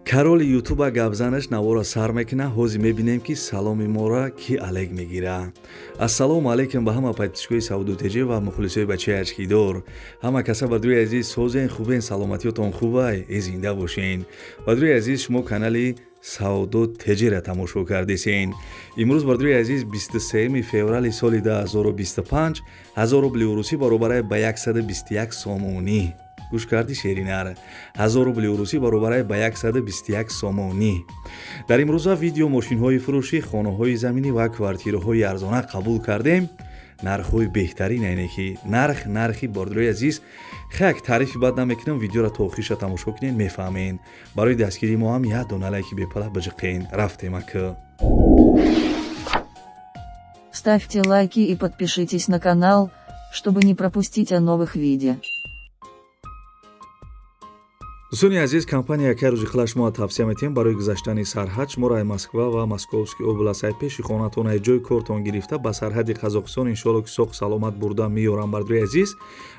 Кароли ютуба гапзанаш навора сар мекуна. Ҳозир мебинем ки саломи моро ки алек мегира. Ассалому алейкум ба ҳама подписчикои Саудотеҷи ва мухлисои бачаи очкидор. Ҳама каса бадруи азиз созен хубен, саломатиётон хубай, зинда бошен. Бадруи азиз шумо канали Саудотеҷиро тамошо кардесен. Имрӯз бадруи азиз 23 феврали соли 2025 1000 рубли урусӣ баробари ба 121 сомонӣ. гӯш карди шеринар. 1000 рубли урусӣ баробари ба 121 сомонӣ. дар имрӯза видео мошинҳои фурӯшӣ, хонаҳои заминӣ ва квартираҳои арзона қабул кардем. нархҳои беҳтарин айне ки нархи бадруи азиз хак таърифи бад намекунам. видеоро то охириша тамошо кунен, мефаҳмен. барои дастгирии мо ҳам як дона лайки бепала бижиқен. рафтем ака. Ставьте лайки и подпишитесь на канал, чтобы не пропустить о новых видео. дӯстони азиз, компания яке рӯзи хила шумо тавсия метиҳем барои гузаштани сарҳад шуморо Москва ва Московский област пеши хонатон ҷои кортон гирифта ба сарҳади Қазоқистон иншоалло ки соғ саломат бурда меёрам. бадруи азиз,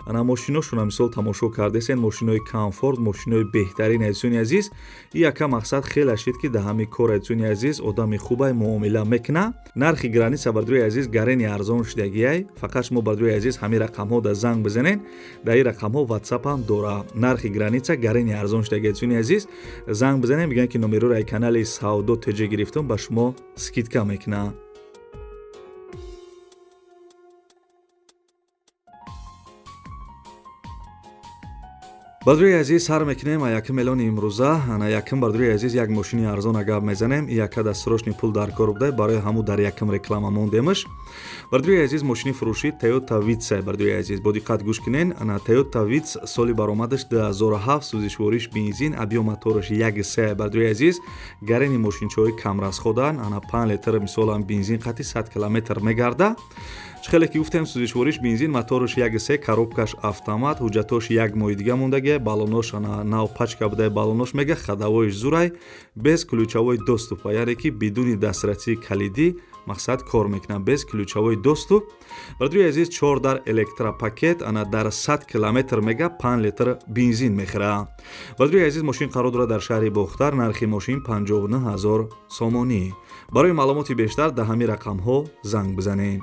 ана мошиношуна мисол тамошо кардесен, мошинои комфорт, мошинои беҳтарин. дӯстони азиз, и яка мақсад хеле шид ки да ҳами кор дӯстони азиз одами хубай муомила мекуна. нархи граница бадруи азиз гарени арзон шудагиай. фақат шумо бадруи азиз ҳами рақамҳо да занг бизанен. да ин рақамҳо WhatsApp ҳам дора. нархи граница гарени арзон шудаги дӯстони азиз занг бизанен, мегӯянд ки номероро ай канали Саудотеҷи гирифтум ба шумо скидка мекуна. бадруи азиз, сар мекунем якум элони имрӯза. ана якум бадруи азиз як мошини арзона гап мезанем. яка дастсрочни пул дар кор будай, барои ҳамун дар якум реклама мондемаш. бадруи азиз, мошини фурӯшӣ Toyota Vitz. бадруи азиз, бо диққат гӯш кунен. ана Toyota Vitz соли баромадаш 2007, сӯзишвориш бензин, объём мотораш 1.3. бадруи азиз, гарени мошинчаҳои камрасходан. ана 5 литр мисолан бензин қати 100 километр мегарда. чхеле ки гуфтем сӯзишвориш бензин, мотораш 1.3, коробкаш автомат, ҳуҷҷатош як моҳи дига мондаги, балонош ана нав пачка будай балонош мега, хадавоиш зурай, без ключавои доступ, яъне ки бидуни дастрасии калидӣ мақсад кор мекунам, без ключавои доступ. бадруи азиз, 4 дар электропакет, ана дар 100 километр мега 5 литр бензин мехӯра. бадруи азиз, мошин қарор дорад дар шаҳри Бохтар. нархи мошин 59000 сомонӣ. барои маълумоти бештар да ҳамин рақамҳо занг бизанед.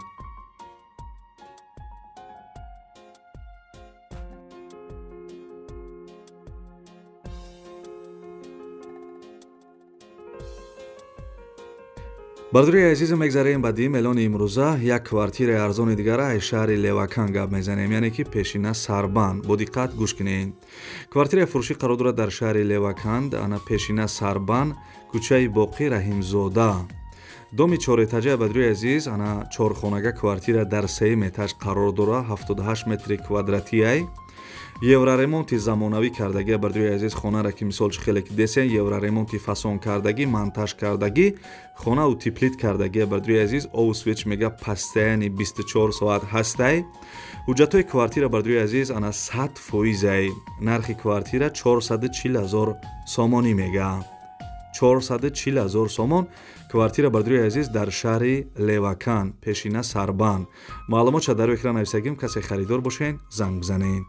бадруи азиз, мегзарем ба дим элони имрӯза. як квартираи арзони дигара аз шаҳри Левакан гап мезанем, яъне ки пешина Сарбан. бо диққат гӯш кунед. квартираи фурӯшӣ қарор дорад дар шаҳри Левакан, ана пешина Сарбан, кӯчаи Боқӣ Раҳимзода. доми 4 этажа бадруи азиз, ана 4хонага квартира дар 3 этаж қарор дорад, 78 метри квадратиай. евроремонти замонавӣ кардагӣ бадруи азиз, хонара ки мисол хеле ки десен, евроремонти фасон кардагӣ, монтаж кардагӣ, хона утеплит кардагӣ бадруи азиз, овсвич мега постоянни 24 соат ҳастай. ҳуҷҷатои квартира бадруи азиз, ана 100%. нархи квартира 440000 сомонӣ мега. 440000 сомон. квартира бадруи азиз дар шаҳри Левакан, пешина Сарбан. маълумотша дар экран нависагим, касе харидор бошен занг бизанед.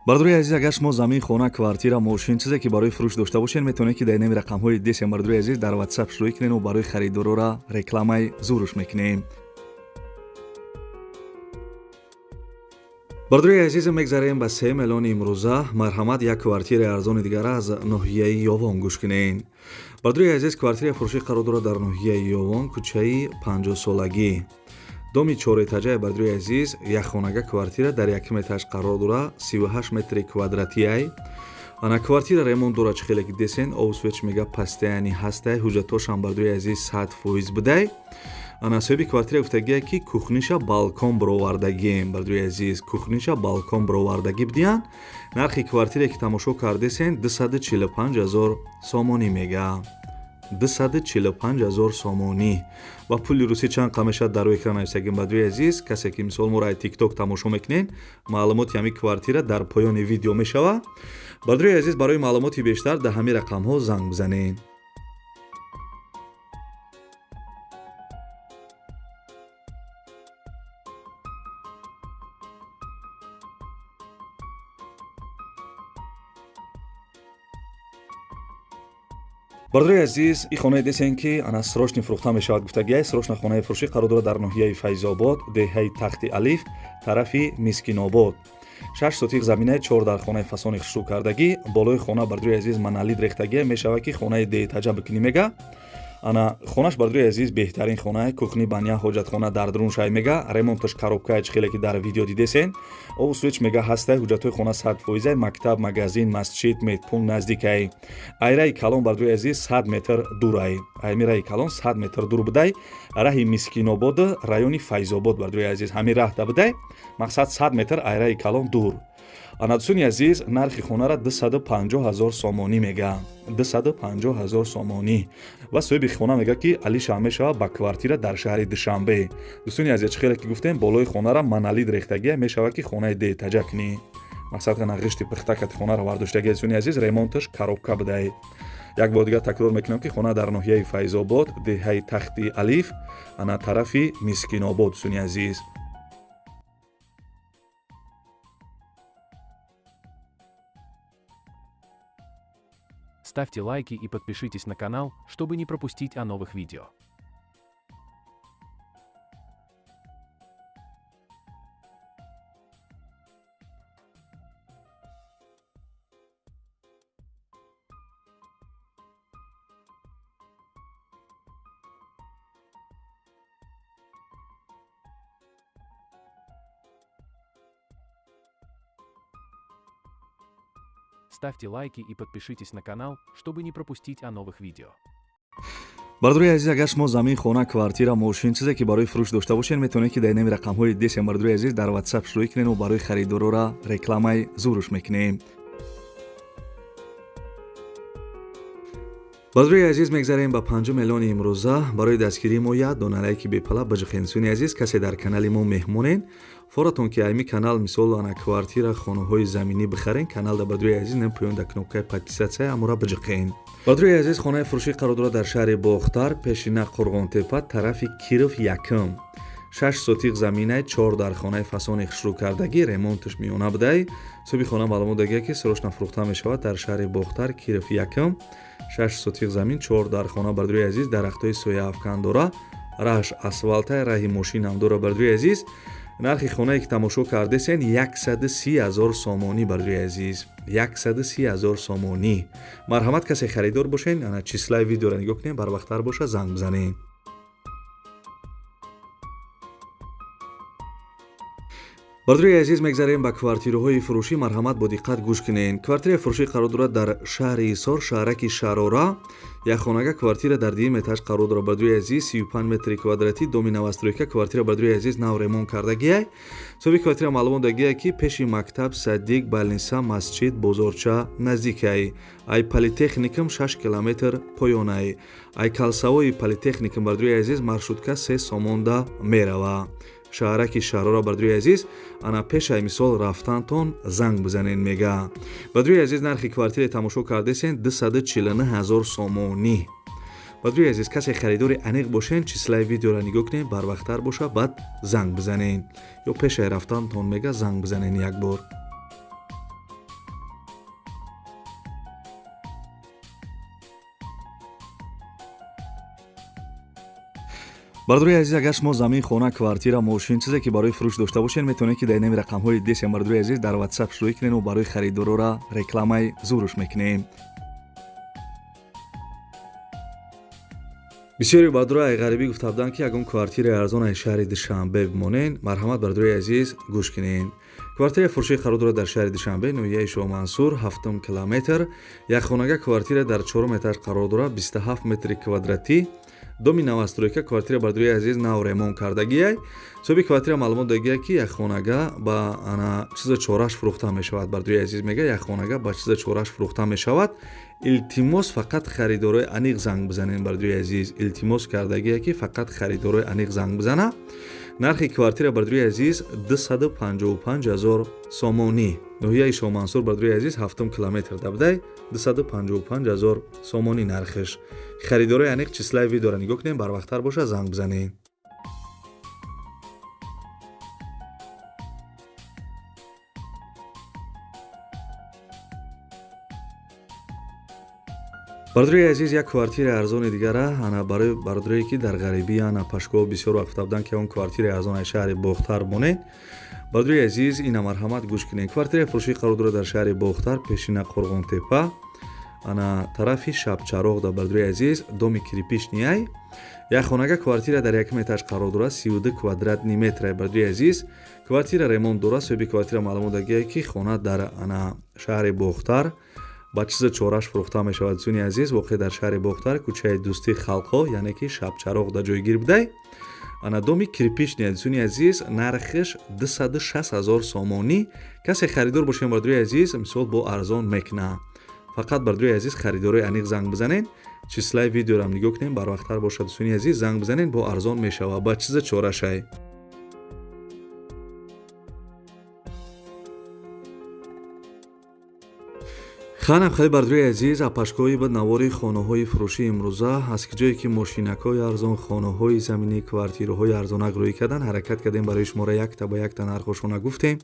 бадруи азиз, агар шумо замин, хона, квартира, мошин чизе ки барои фурӯш дошта бошед, метавонед ки дар нами рақамҳои десем бадруи азиз дар WhatsApp шурӯъ кунед ва барои харидорора рекламаи зуруш мекунем. бадруи азиз, мегзарем ба 3 элони имрӯза. марҳамат, як квартираи арзони дигара аз ноҳияи Ёвон гӯш кунед. бадруи азиз, квартираи фурӯшӣ қарор дорад дар ноҳияи Ёвон, кӯчаи 50солагӣ. доми 4 этажа бадруи азиз, якхонага квартира дар якум этаж қарор дорад, 38 метри квадратиай. ана квартира ремонт дорад, чхеле ки десен, овсвич мега постоянни ҳастай, ҳуҷҷатошам бадруи азиз 100% будай. ана соҳиби квартира гуфтагие ки кухниша балкон бировардагием. бадруи азиз, кухниша балкон бировардагӣ будиян. нархи квартире ки тамошо кардесен 245000 сомонӣ мега. 245000 сомонӣ. ва пули русӣ чанд қамеша дар экран нависагим бадруи азиз. касе ки мисол моро ай TikTok тамошо мекунен, маълумоти ҳамин квартира дар поёни видео мешава. бардруи азиз барои маълумоти бештар дар ҳамин рақамҳо занг бизанед. бардруи азиз, ин хонаи десен ки ана срочни фурӯхта мешавад гуфтагия. Срочна хонаи фурӯшӣ қарор дорад дар ноҳияи Файзобод, деҳаи Тахти Алиф, тарафи Мискинобод. 6 сотиқ заминаи 4 дар хонаи фасони хушрӯкардагӣ. Болои хона бардруи азиз маналид рехтагия мешавад ки хонаи деҳтаҷа бикунӣ мега. ана хонаш бардруи азиз беҳтарин хона, кухни баня ҳоҷатхона дар друн шай мега. Ремонташ коробкаи хеле ки дар видео дидесен. О суич мега ҳастай ҳуҷҷатҳои хона 100%, мактаб, магазин, масҷид, медпункт наздикай. Айраи калон бардруи азиз 100 метр дурай. Аймираи калон 100 метр дур будай. Раҳи Мискинобод, райони Файзобод бардруи азиз ҳамин раҳ да будай. Мақсад 100 метр айраи калон дур. ана дӯстони азиз, нархи хонара 250 000 сомонӣ мега. 250 000 сомонӣ. ва соҳиби хона мега ки алиша мешава ба квартира дар шаҳри Душанбе. дӯстони азиз, хеле ки гуфтем, болои хонара маналид рехтагия мешава ки хонаи деҳтаҷа кунӣ. мақсад гана ғишти пухтакати хонара вардоштагия. дӯстони азиз, ремонташ коробка будай. як бор дигар такрор мекунам ки хона дар ноҳияи Файзобод, деҳаи Тахти Алиф, ана тарафи Мискинобод. дӯстони азиз, ставьте лайки и подпишитесь на канал, чтобы не пропустить о новых видео. Ставьте лайки и подпишитесь на канал, чтобы не пропустить о новых видео. бардруи азиз, агар шумо замин, хона, квартира, мошин чизе ки барои фурӯш дошта бошед, метавонед ки дар инами рақамҳои десен бардруи азиз дар WhatsApp шурӯъ кунед ва барои харидорора рекламаи зуруш мекунем. бардруи азиз, мегзарем ба панҷум эълони имрӯза. барои дастгирии мо як донарайки бепала баҷиқен. дӯстони азиз, касе дар канали мо меҳмонен, форатон ки айми канал мисол ана квартира, хонаҳои заминӣ бихарен, канал да бардруи азиз нем поён да кнопкаи подписатсия амура баҷиқен. бардруи азиз, хонаи фурӯшӣ қарор дорад дар шаҳри Бохтар, пешина Қурғонтепа, тарафи Киров якум. 6 сотиқ заминаи 4 дар хонаи фасони хушрӯкардагӣ. ремонташ миёна будай. соҳиби хона маълумот дагия ки срочна фурӯхта мешавад дар шаҳри Бохтар, Киров якум. 6 сотиқ замин, 4 дар хона бардруи азиз, дарахтҳои сояафкан дора. раҳш асфалтай, раҳи мошинам дора бардруи азиз. нархи хонае ки тамошо кардесен 130 000 сомонӣ бардруи азиз. 130 000 сомонӣ. марҳамат, касе харидор бошен, ана числаи видеоро нигоҳ кунед, барвақттар боша, занг бизанед. бардруи азиз, мегзарем ба квартираҳои фурӯшӣ. марҳамат, бо диққат гӯш кунед. квартираи фурӯшӣ қарор дорад дар шаҳри Ҳисор, шаҳраки Шарора. як хонага квартира дар дуюм этаж қарор дорад бардруи азиз, 35 метри квадратӣ, доми навастройка. квартира бардруи азиз нав ремонт кардагиай. соҳиби квартира маълумот дагия ки пеши мактаб, саддик, балниса, масҷид, бозорча наздикай. ай политехникум 6 километр поёнай. ай калсавои политехникум бардруи азиз маршрутка 3 сомонда мерава. шаҳраки Шарора бардруи азиз, ана пешай мисол рафтантон занг бизанен мега. бардруи азиз, нархи квартира тамошо кардесен 249 000 сомонӣ. бардруи азиз, касе харидори аниқ бошен, числаи видеоро нигоҳ кунед, барвақттар боша, баъд занг бизанен. ё пешай рафтантон мега, занг бизанен як бор. бардруи азиз, агар шумо замин, хона, квартира, мошин чизе ки барои фурӯш дошта бошед, метавонед ки дар инами рақамҳои десен бардруи азиз дар WhatsApp шурӯъ кунед ва барои харидорора рекламаи зуруш мекунем. бисёри бардруи ғарибӣ гуфта буданд ки ягон квартираи арзонаи шаҳри Душанбе бимонен. марҳамат, бардруи азиз, гӯш кунед. квартираи фурӯшӣ қарор дорад дар шаҳри Душанбе, ноҳияи Шоҳмансур, 7 километр. як хонага квартира дар 4 этаж қарор дорад, 27 метри квадратӣ. доми навастройка. квартира бардруи азиз нав ремонт кардагиай. соҳиби квартира маълумот дагия ки як хонага ба ана чиза чораш фурӯхта мешавад. бардруи азиз мега як хонага ба чиза чораш фурӯхта мешавад. илтимос фақат харидорои аниқ занг бизанен. бардруи азиз илтимос кардагия ки фақат харидорои аниқ занг бизана. нархи квартира бардруи азиз 255,000 сомонӣ. ноҳияи Шоҳмансур бардруи азиз 7 километр дабдай 255,000 сомонӣ нархиш. харидорои аниқ числаи видеоро нигоҳ кунем, барвақттар боша занг бизанед. бардруи азиз як квартираи арзони дигара ана барои бардруе ки дар ғарибӣ ана пашкоҳ бисёр вақт футабдан ки он квартираи арзонаи шаҳри Бохтар монед. бардруи азиз ина марҳамат гӯш кунед. квартираи фурӯшӣ қарор дорад дар шаҳри Бохтар пешина Қурғонтепа ана тарафи Шабчароғ дар бардруи азиз доми кирпичнияй. як хонага квартира дар якум этаж қарор дорад 32 квадратни метраи бардруи азиз. квартира ремонт дорад. соҳиби квартира маълумот додагияд ки хона дар ана шаҳри Бохтар ба чиза чораш фурӯхта мешавад. зуни азиз воқеъ дар шаҳри Бохтар кӯчаи Дӯстии Халқҳо яъне ки Шабчароғ дар ҷойгир будай. ана доми кирпични зуни азиз нархиш 260,000 сомонӣ. касе харидор бошем бардруи азиз мисол бо арзон мекуна. фақат бардруи азиз харидорои аниқ занг бизанед. числаи видеоро ҳам нигоҳ кунем, барвақттар бошад. зуни азиз занг бизанед, бо арзон мешавад ба чиза чорашай. ханам хеле бардруи азиз апашкои ба навори хонаҳои фурӯшии имрӯза аз ҷое ки мошинакҳои арзон, хонаҳои заминӣ, квартираҳои арзонак рӯй кардан ҳаракат кардем барои шуморо якта ба якта нархошона гуфтем.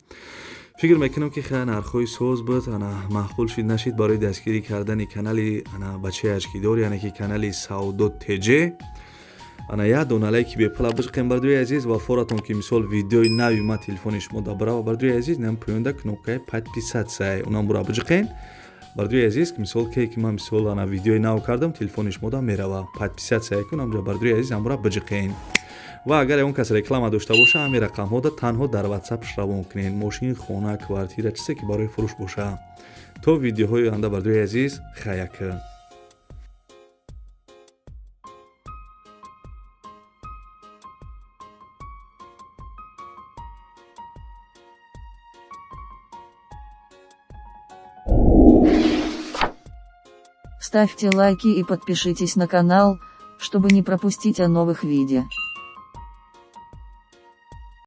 фикр мекунам ки хеле нархҳои соз буд ана маъқул шид нашид барои дастгирӣ кардани канали ана бачаи ачкидор яъне ки канали Саудо ТЖ ана як дона лайки бепла бижқем бардруи азиз ва форатон ки мисол видеои нави ма телефони шумо да бирава бардруи азиз нам поёнда кнопкаи подписатсия унам бура бижиқен. бардруи азиз мисол ки ман мисол ана видеои нав кардам телефони шумо да мерава подписатсия кунам ҷа бардруи азиз амбура биҷиқен. ва агар он кас реклама дошта боша ҳамин рақамҳода танҳо дар WhatsApp равон кунед. мошин, хона, квартира чизе ки барои фурӯш боша. то видеоҳои оянда бардруи азиз хаяка. Ставьте лайки и подпишитесь на канал, чтобы не пропустить о новых видео.